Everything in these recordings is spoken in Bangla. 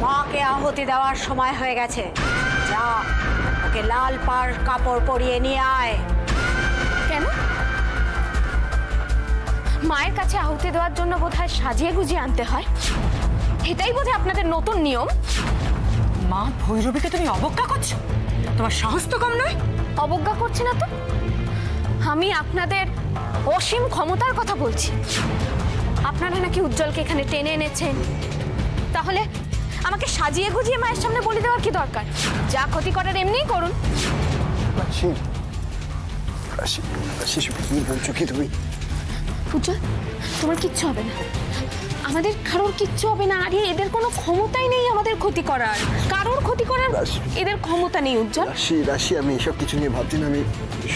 মাকে আহুতি দেওয়ার সময় হয়ে গেছে। যা, ওকে লাল পাড় কাপড় পরিয়ে নিয়ে আয়। কেন? মায়ের কাছে আহুতি দেওয়ার জন্য বোধহয় সাজিয়ে গুজিয়ে আনতে হয়, এটাই বোধহয় আপনাদের নতুন নিয়ম। মা ভৈরবীকে তুমি অবজ্ঞা করছো? তোমার সাহস তো কম নয়। অবজ্ঞা করছি না তো, আমি আপনাদের অসীম ক্ষমতার কথা বলছি। আপনারা নাকি উজ্জ্বলকে এখানে টেনে এনেছেন, তাহলে আমাকে সাজিয়ে গুজিয়ে মায়ের সামনে বলে দেওয়ার কি দরকার? যা ক্ষতি করার এমনিই করুন। কি বলছো কি তুমি? উজ্জ্বল, তোমার কিচ্ছু হবে না, আমাদের কারোর কিচ্ছু হবে না। আরে এদের কোনো ক্ষমতাই নেই আমাদের ক্ষতি করার, কারোর ক্ষতি করার এদের ক্ষমতা নেই। উজ্জ্বল, রাশি আমি এসব কিছু নিয়ে ভাবছি না, আমি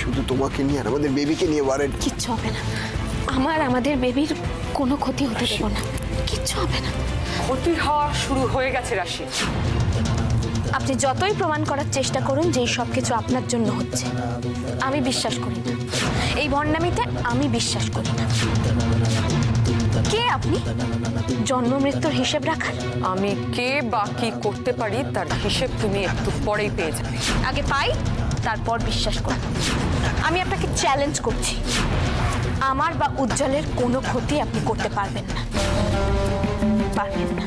শুধু তোমাকে নিয়ে আর আমাদের বেবিকে নিয়ে বারে। কিচ্ছু হবে না, আমাদের বেবির কোনো ক্ষতি হতে দেব না, কিচ্ছু হবে না। ক্ষতি হওয়া শুরু হয়ে গেছে রাশি। আপনি যতই প্রমাণ করার চেষ্টা করুন যে সব কিছু আপনার জন্য হচ্ছে, আমি বিশ্বাস করি না। এই ভণ্ডামিতে আমি বিশ্বাস করি না। কে আপনি জন্ম মৃত্যুর হিসেব রাখার? আমি কে বা কি করতে পারি তার হিসেব তুমি একটু পরেই পেয়ে যাবে। আগে পাই, তারপর বিশ্বাস করি। আমি আপনাকে চ্যালেঞ্জ করছি, আমার বা উজ্জ্বলের কোনো ক্ষতি আপনি করতে পারবেন না, পারবেন না।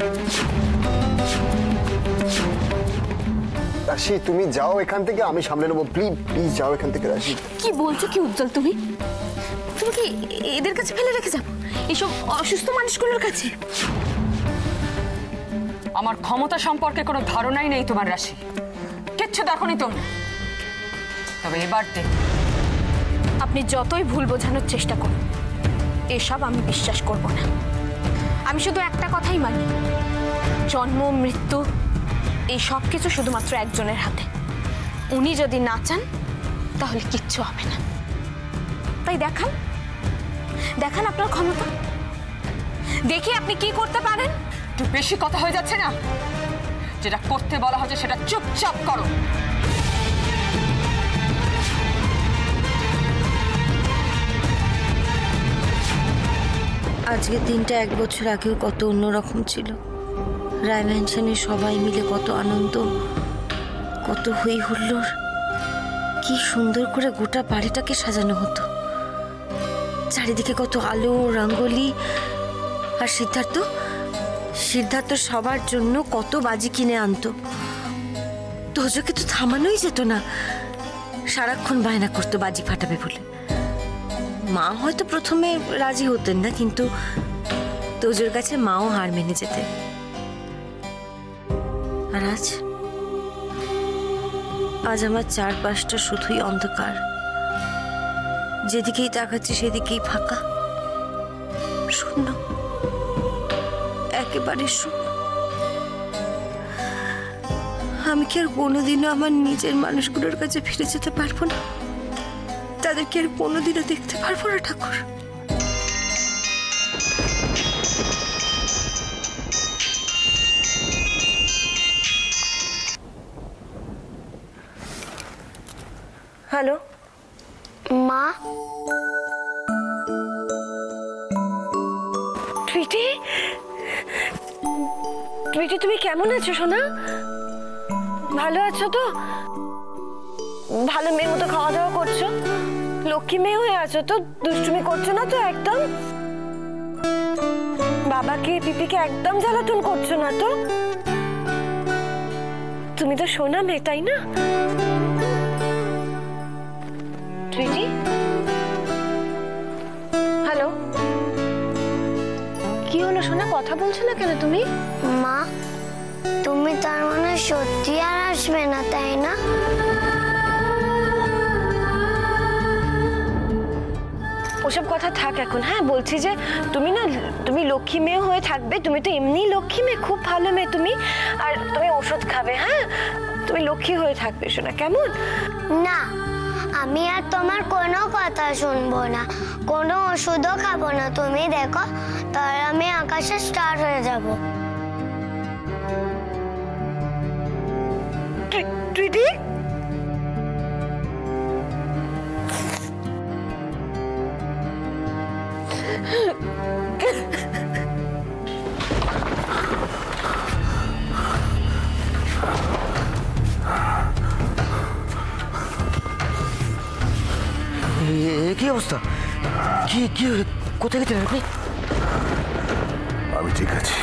রাশি তুমি যাও এখান থেকে, আমি সামলে নেবো। প্লিজ প্লিজ যাও এখান থেকে রাশি। কি বলছো কি উজ্জ্বল? তুমি কি এদের কাছে ফেলে রেখে যাবো, এসব অসুস্থ মানুষগুলোর কাছে? আমার ক্ষমতা সম্পর্কে কোনো ধারণাই নেই তোমার রাশি, কিচ্ছু দেখোনি তোমরা। তবে এবার দেখ, আপনি যতই ভুল বোঝানোর চেষ্টা করুন, এসব আমি বিশ্বাস করব না। আমি শুধু একটা কথাই মানি, জন্ম মৃত্যু এই সব কিছু শুধুমাত্র একজনের হাতে। উনি যদি না চান তাহলে কিচ্ছু হবে না। তাই দেখান, দেখান আপনার ক্ষমতা, দেখি আপনি কি করতে পারেন। একটু বেশি কথা হয়ে যাচ্ছে না? যেটা করতে বলা হচ্ছে সেটা চুপচাপ করো। আজকের দিনটা 1 বছর আগেও কত অন্যরকম ছিল। রায় ম্যানশনের সবাই মিলে কত আনন্দ, কত হই হুল্লোড়, কি সুন্দর করে গোটা বাড়িটাকে সাজানো হতো। চারিদিকে কত আলো, রঙ্গোলি। আর সিদ্ধার্থ সবার জন্য কত বাজি কিনে আনতো। তোজোকে তো থামানোই যেত না, সারাক্ষণ বায়না করতো বাজি ফাটাবে বলে। মা হয়তো প্রথমে রাজি হতেন না, কিন্তু তোজোর কাছে মাও হার মেনে যেতেন। আর আজ আমার চারপাশটা শুধুই অন্ধকার। যেদিকেই তাকাচ্ছি সেদিকেই ফাঁকা, শূন্য, একেবারে শূন্য। আমি কি আর কোনোদিনও আমার নিজের মানুষগুলোর কাছে ফিরে যেতে পারবো না? তাদেরকে আর কোনোদিনও দেখতে পারবো না ঠাকুর? হ্যালো মা, টুইটি, তুমি কেমন আছো সোনা? ভালো আছো তো? ভালো মেয়ের মতো খাওয়া দাওয়া করছো? লক্ষ্মী মেয়ে হয়ে আছো তো? দুষ্টুমি করছো না তো একদম? বাবাকে পিপিকে একদম জ্বালাতন করছো না তো? তুমি তো সোনা মেয়ে, তাই না? টুইটি, হ্যালো, কি হলো সোনা? কথা বলছো না কেন তুমি? মা তুমি তার মানে সত্যি আর আসবে না, তাই না? ওসব কথা থাক এখন। হ্যাঁ, বলছি যে তুমি লক্ষ্মী মেয়ে হয়ে থাকবে। তুমি তো এমনি লক্ষ্মী মেয়ে, খুব ভালো মেয়ে তুমি। আর তুমি ওষুধ খাবে। হ্যাঁ, তুমি লক্ষ্মী হয়ে থাকবে সোনা, কেমন? না, আমি আর তোমার কোনো কথা শুনবো না, কোনো ওষুধও খাবো না। তুমি দেখো, তাহলে আমি আকাশে স্টার হয়ে যাব। টুইটি, অবস্থা? কি কি কোথায় গেছিলেন আপনি? আমি ঠিক আছি,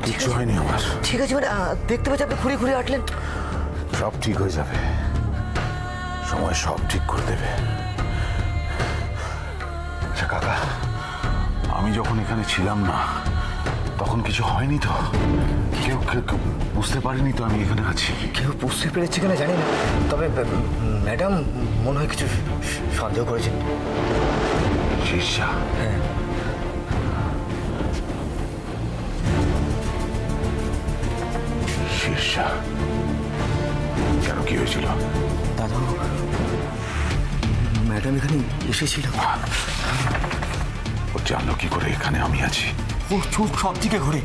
কিছু হয়নি আমার। ঠিক আছে মানে দেখতে পাচ্ছি আপনি ঘুরে ঘুরে আটলেন। সব ঠিক হয়ে যাবে, সময় সব ঠিক করে দেবে। আচ্ছা কাকা, আমি যখন এখানে ছিলাম না তখন কিছু হয়নি তো? কেউ কেউ বুঝতে পারেনি তো আমি এখানে আছি? কেউ বুঝতে পেরেছে কিনা জানি না, তবে ম্যাডাম মনে হয় কিছু সন্দেহ করেছেন। শীর্ষা? হ্যাঁ। শীর্ষা কেন, কি হয়েছিল? দাদা, ম্যাডাম এখানে এসেছিল। ও জানলো কি করে এখানে আমি আছি? ও চোখ সব দিকে ঘোরে,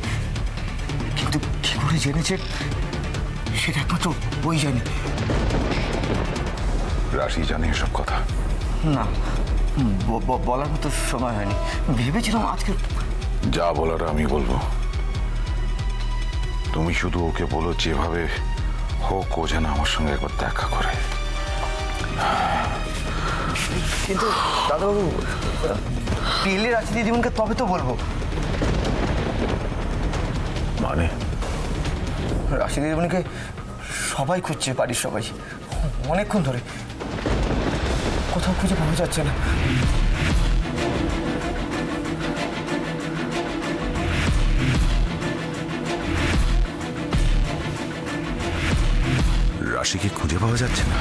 কিন্তু কি করে জেনেছে সেটা একমাত্র ওই জানে। রাশি জানে এসব কথা? না, বলার মতো সময় হয়নি। ভেবেছিলাম আজকে যা বলার আমি বলবো। তুমি শুধু ওকে বলো যেভাবে হোক ও যেন আমার সঙ্গে একবার দেখা করে। কিন্তু দাদাবাবু, পেলে রাশি দিদিমণিকে তবে তো বলবো। মানে? রাশি দিদিমণিকে সবাই খুঁজছে, বাড়ির সবাই অনেকক্ষণ ধরে, কোথাও খুঁজে পাওয়া যাচ্ছে না। রাশিকে খুঁজে পাওয়া যাচ্ছে না?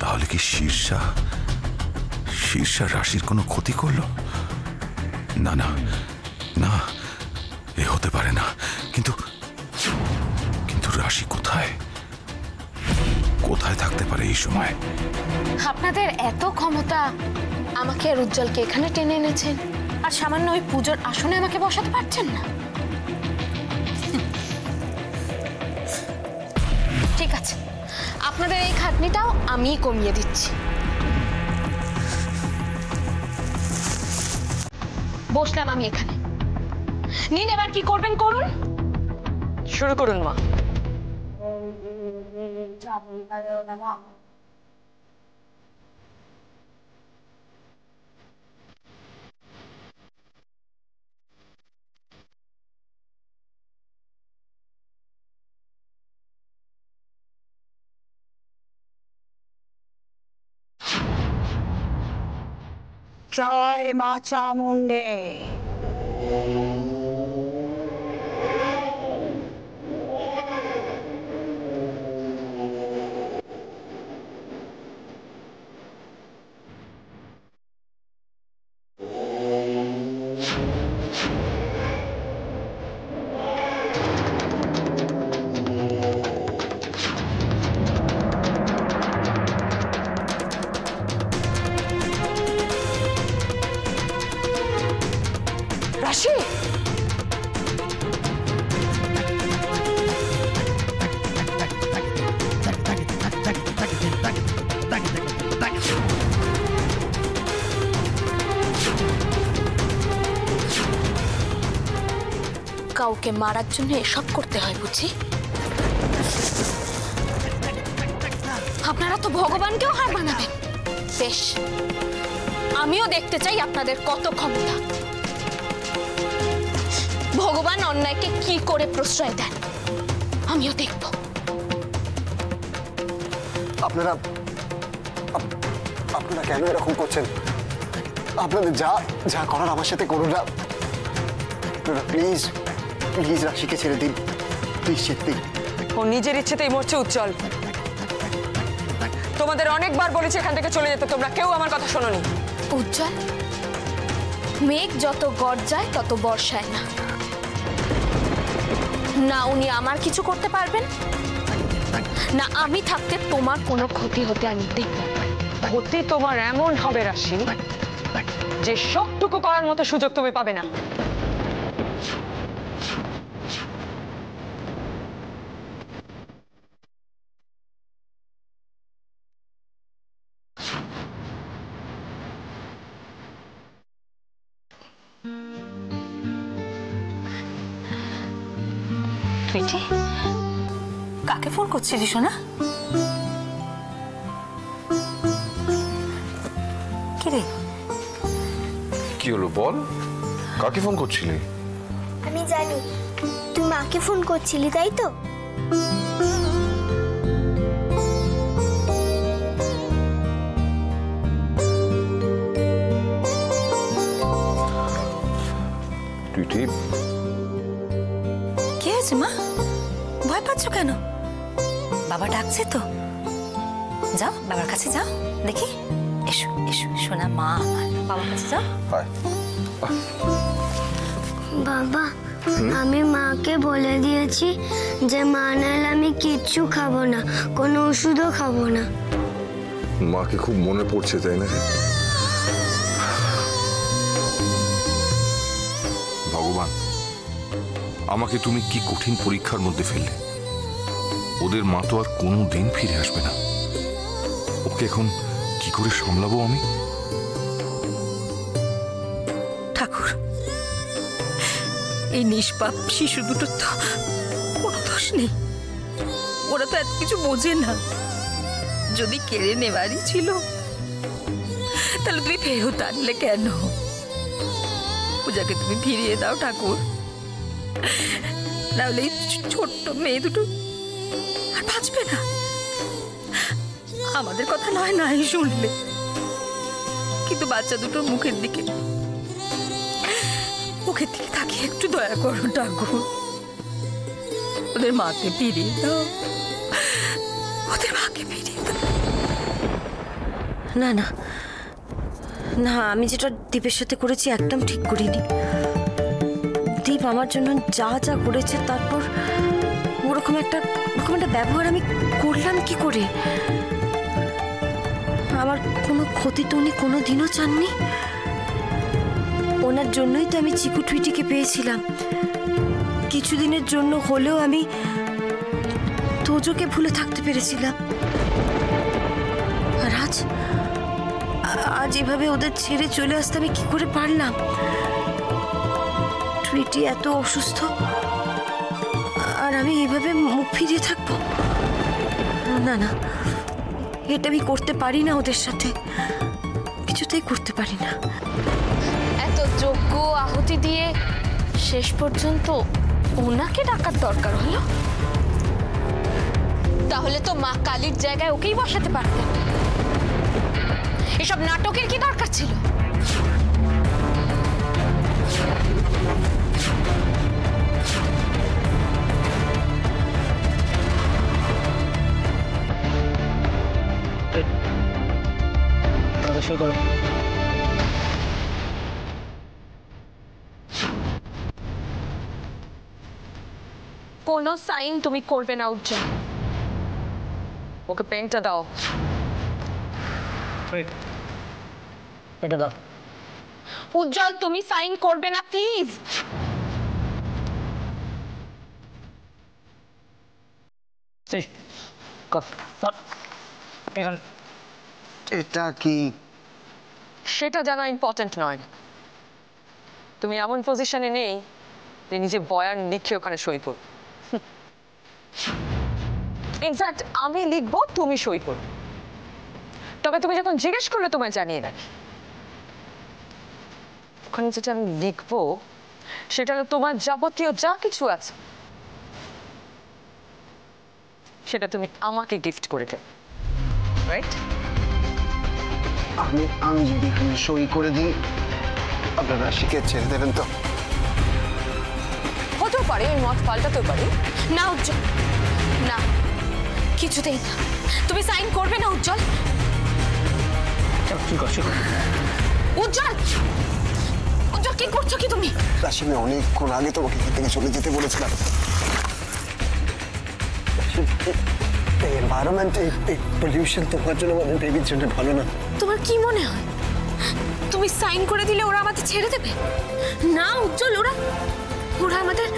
তাহলে কি শীর্ষা রাশির কোনো ক্ষতি করলো? না না না, এ হতে পারে না। কিন্তু কিন্তু রাশি কোথায় থাকতে পারে এই সময়? আপনাদের এত ক্ষমতা, আমাকে আর উজ্জ্বলকে এখানে টেনে এনেছেন, আর সামান্য ওই পুজোর আসনে আমাকে বসাতে পারছেন না? ঠিক আছে, আপনাদের এই খাটনিটাও আমি কমিয়ে দিচ্ছি। বসলাম আমি এখানে, নিন এবার কি করবেন করুন। শুরু করুন মা। জয় মা চামুণ্ডে। রাশি, কাউকে মারার জন্য এসব করতে হয় বুঝি? আপনারা তো ভগবানকেও হার মানাবেন। বেশ, আমিও দেখতে চাই আপনাদের কত ক্ষমতা। ভগবান অন্যায়কে কি করে প্রশ্রয় দেন আমিও দেখব। আপনারা কেন এরকম করছেন? আপনাদের যা যা করার আমার সাথে করুন না। আপনারা প্লিজ রাশিকে ছেড়ে দিন, প্লিজ ছেড়ে দিন। ও নিজের ইচ্ছেতেই মরছে উজ্জ্বল। তোমাদের অনেকবার বলেছি এখান থেকে চলে যেতে, তোমরা কেউ আমার কথা শোনোনি। উজ্জ্বল, মেঘ যত গর্জায় তত বর্ষায় না। না উনি আমার কিছু করতে পারবেন, না আমি থাকতে তোমার কোনো ক্ষতি হতে আমি দেখব। ক্ষতি তোমার এমন হবে রাশি যে সবটুকু করার মতো সুযোগ তুমি পাবে না। কাকে ফোন করছিলি সোনা? রে? কি হলো বল, কাকে ফোন করছিলি? আমি জানি তুই মাকে ফোন করছিলি, তাই তো? টুইটি, কি হয়েছে মা? ভয় পাচ্ছ কেন? বাবা ডাকছে তো, যাও বাবার কাছে যাও। দেখি, এসো এসো শোনা মা আমার, বাবার কাছে যাও। হায়। বাবা, আমি মাকে বলে দিয়েছি যে মা নাহলে আমি কিচ্ছু খাবো না, কোনো ওষুধও খাবো না। মাকে খুব মনে পড়ছে তাই না রে? ভগবান, আমাকে তুমি কি কঠিন পরীক্ষার মধ্যে ফেললে। ওদের মা তো আর কোনো দিন ফিরে আসবে না। ওকে এখন কি করে সামলাবো আমি? ঠাকুর, এই নিষ্পাপ শিশু দুটোর তো কোনো দোষ নেই, ওরা তো এত কিছু বোঝে না। যদি কেড়ে নেওয়ারই ছিল তাহলে তুমি ফেরত আনলে কেন? পূজাকে তুমি ফিরিয়ে দাও ঠাকুর, নাহলে এই ছোট্ট মেয়ে দুটো আর বাঁচবে না। আমাদের কথা নয় নাই শুনলে, কিন্তু বাচ্চা দুটোর মুখের দিকে তাকিয়ে একটু দয়া করো ঠাকুর। ওদের মাকে ফিরিয়ে দাও, ওদের মাকে ফিরিয়ে দাও। না না না, আমি যেটা দীপের সাথে করেছি একদম ঠিক করিনি। দীপ আমার জন্য যা যা করেছে, তারপর ওরকম একটা ব্যবহার আমি করলাম কি করে? আমার কোনো ক্ষতি তো উনি কোনো দিনও চাননি। ওনার জন্যই তো আমি চিকু টুইটিকে পেয়েছিলাম। কিছুদিনের জন্য হলেও আমি তোজোকে ভুলে থাকতে পেরেছিলাম। আর আজ এভাবে ওদের ছেড়ে চলে আসতে আমি কি করে পারলাম? টুইটি এত অসুস্থ, আর আমি এইভাবে মুখ ফিরিয়ে থাকবো? না না, এটা আমি করতে পারি না। ওদের সাথে কিছুতেই করতে পারি না। এত যোগ্য আহুতি দিয়ে শেষ পর্যন্ত ওনাকে ডাকার দরকার হলো? তাহলে তো মা কালীর জায়গায় ওকেই বসাতে পারতেন। এসব নাটকের কি দরকার ছিল? কোনো সাইন তুমি করবে না উজ্জ্বল। ওকে পেনটা দাও। এটা দাও। উজ্জ্বল, তুমি সাইন করবে না প্লিজ। এটা কি? সেটা জানা ইম্পর্টেন্ট নয়। তুমি এমন পজিশনে নেই যে নিজে বয়ান লিখে ওখানে সই করো। ইনফ্যাক্ট আমি লিখবো, তুমি সই করো। তবে তুমি যখন জিজ্ঞেস করলে তোমায় জানিয়ে রাখি, ওখানে যেটা আমি লিখবো সেটা হলো তোমার যাবতীয় যা কিছু আছে সেটা তুমি আমাকে গিফট করে দেবে, রাইট? আমি যদি এখানে সই করে দিই, আপনারা রাশিকে ছেড়ে দেবেন তো? হতেও পারে, ওই মত পাল্টাতেও পারে। না উজ্জ্বল, না, কিছুতেই না। তুমি সাইন করবে না উজ্জ্বল। উজ্জ্বল, উজ্জ্বল, কি করছো কি তুমি? রাশি, আমি অনেকক্ষণ আগে তোমাকে এখান থেকে চলে যেতে বলেছিলাম। এই এনভায়রনমেন্ট, এই পলিউশন তোমার জন্য, আমাদের বেবির জন্য ভালো না। তোমার কি মনে হয় তুমি সাইন করে দিলে ওরা আমাদের ছেড়ে দেবে? না উজ্জ্বল, ওরা আমাদের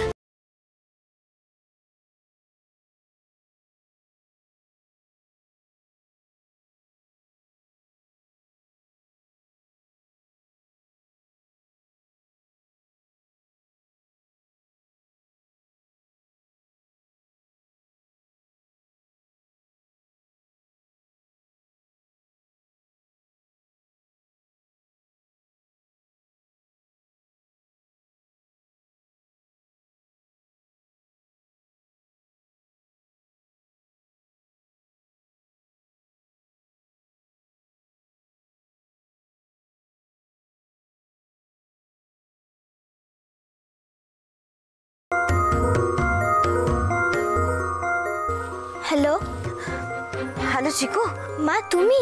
হ্যালো চিকু। মা তুমি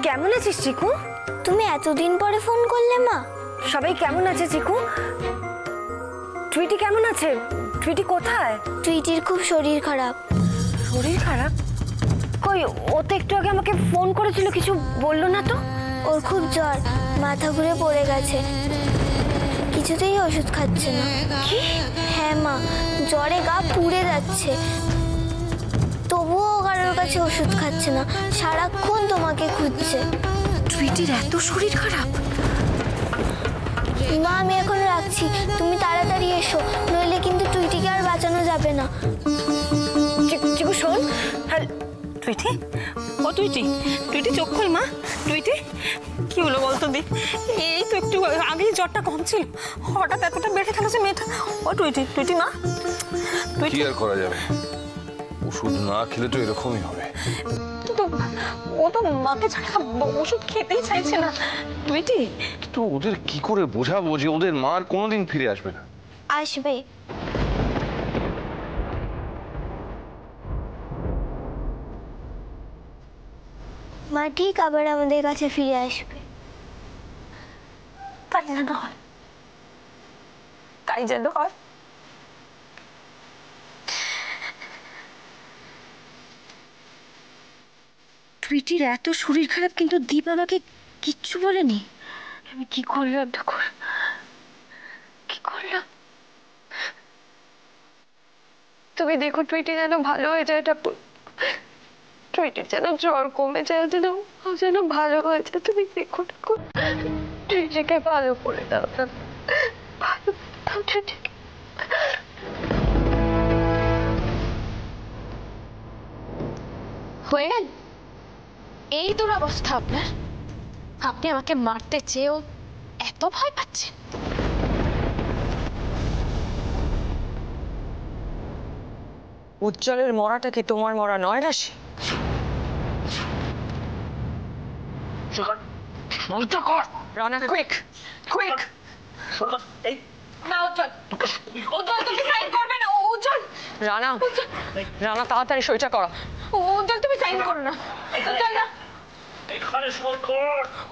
কেমন আছিস চিকু? তুমি এতদিন পরে ফোন করলে মা। সবাই কেমন আছে চিকু? টুইটি কেমন আছে? টুইটি কোথায়? টুইটির খুব শরীর খারাপ। শরীর খারাপ? কই, ও তো একটু আগে আমাকে ফোন করেছিল, কিছু বললো না তো। ওর খুব জ্বর, মাথা ঘুরে পড়ে গেছে, কিছুতেই ওষুধ খাচ্ছে না। কি? হ্যাঁ মা, জ্বরে গা পুড়ে যাচ্ছে, তবুও কারোর কাছে ওষুধ খাচ্ছে না, সারাক্ষণ তোমাকে খুঁজছে। টুইটির এত শরীর খারাপ? মা আমি এখন রাখছি, তুমি তাড়াতাড়ি এসো, নইলে কিন্তু টুইটিকে আর বাঁচানো যাবে না। চিকু শোন। টুইটি, ও টুইটি, টুইটি চোখ খোল মা। টুইটি কি হলো বলতো দি? এই তো একটু আগেই জ্বরটা কম ছিল, হঠাৎ এতটা বেড়ে গেল যে মেয়েটা। ও টুইটি, টুইটি মা। কি আর করা যাবে, ওষুধ না খেলে তো এরকমই হবে। তো ও তো মাকে ছাড়া ওষুধ খেতেই চাইছে না। টুইটি, তো ওদের কি করে বোঝাবো যে ওদের মা আর কোনোদিন ফিরে আসবে না? আসবে। মা ঠিক আবার আমাদের কাছে ফিরে আসবে। তাই যেন হয়, তাই যেন হয়। টুইটির এত শরীর খারাপ কিন্তু দীপ আমাকে কিচ্ছু বলেনি। আমি কি করলাম ঠাকুর, কি করলাম? তুমি দেখো টুইটি যেন ভালো হয়ে যায় ঠাকুর, টুইটির যেন জ্বর কমে যায়, যেন ভালো হয়ে যায়। তুমি দেখো ঠাকুর, টুইটিকে ভালো করে দাও, ভালো দাও টুইটিকে। হয়ে গেল? এই তোর অবস্থা আপনার? আপনি আমাকে মারতে চেয়েও এত ভয় পাচ্ছেন? উজ্জ্বলের মরাটা কি তোমার মরা নয় রাশি? Rana, quick quick. রানা, রানা তাড়াতাড়ি সইটা করো। উজ্জ্বল তুমি সাইন করো না। উজ্জ্বল না,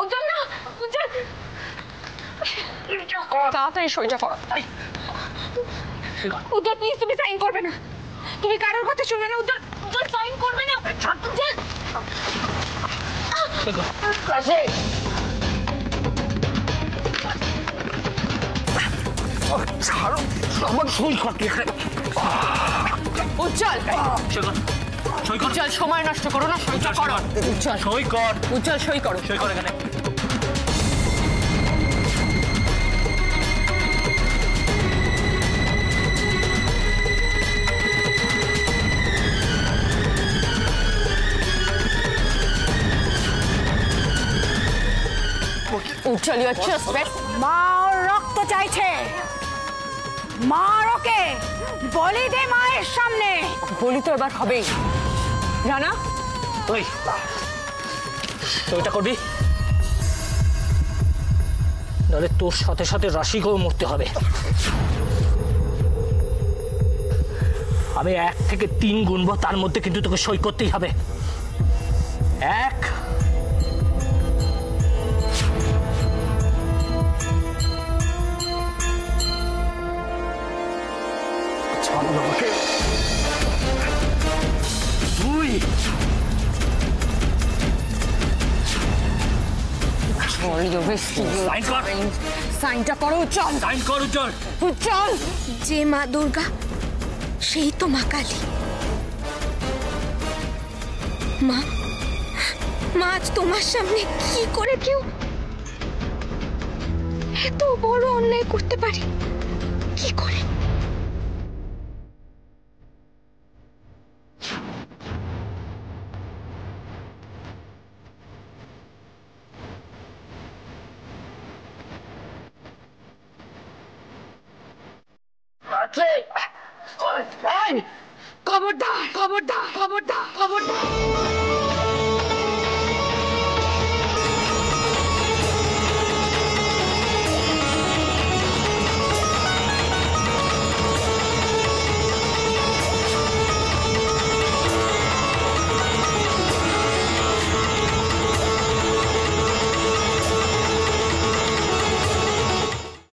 উজ্জ্বল না, উজ্জ্বল তাড়াতাড়ি সইটা করো। উজ্জ্বল প্লিজ তুমি সাইন করবে না, তুমি কারোর কথা শুনবে না। উজ্জ্বল, উজ্জ্বল সাইন করবে না। উজ্জ্বল ছাড়ো, আমার সই করতে। উজ্জ্বল, উজ্জ্বল সময় নষ্ট করো না, সইটা করো। উজ্জ্বল সই কর। উজ্জ্বল সই করো। সই কর এখানে। উজ্জ্বল, ইউ আর জাস্ট বেস্ট। মা ওর রক্ত চাইছে, মার ওকে, বলি দে মায়ের সামনে। বলি তো এবার হবেই। রানা, তুই ওইটা করবি, নাহলে তোর সাথে সাথে রাশিকেও মরতে হবে। আমি 1 থেকে 3 গুনবো, তার মধ্যে কিন্তু তোকে সই করতেই হবে। 1 2 সাইন কর। সাইনটা করো উজ্জ্বল। সাইন কর উজ্জ্বল। উজ্জ্বল, যে মা দুর্গা সেই তো মা কালী। মা, মা আজ তোমার সামনে কি করে কেউ এত বড় অন্যায় করতে পারে? কি করে? খবরদার, খবরদার, খবরদার, খবরদার।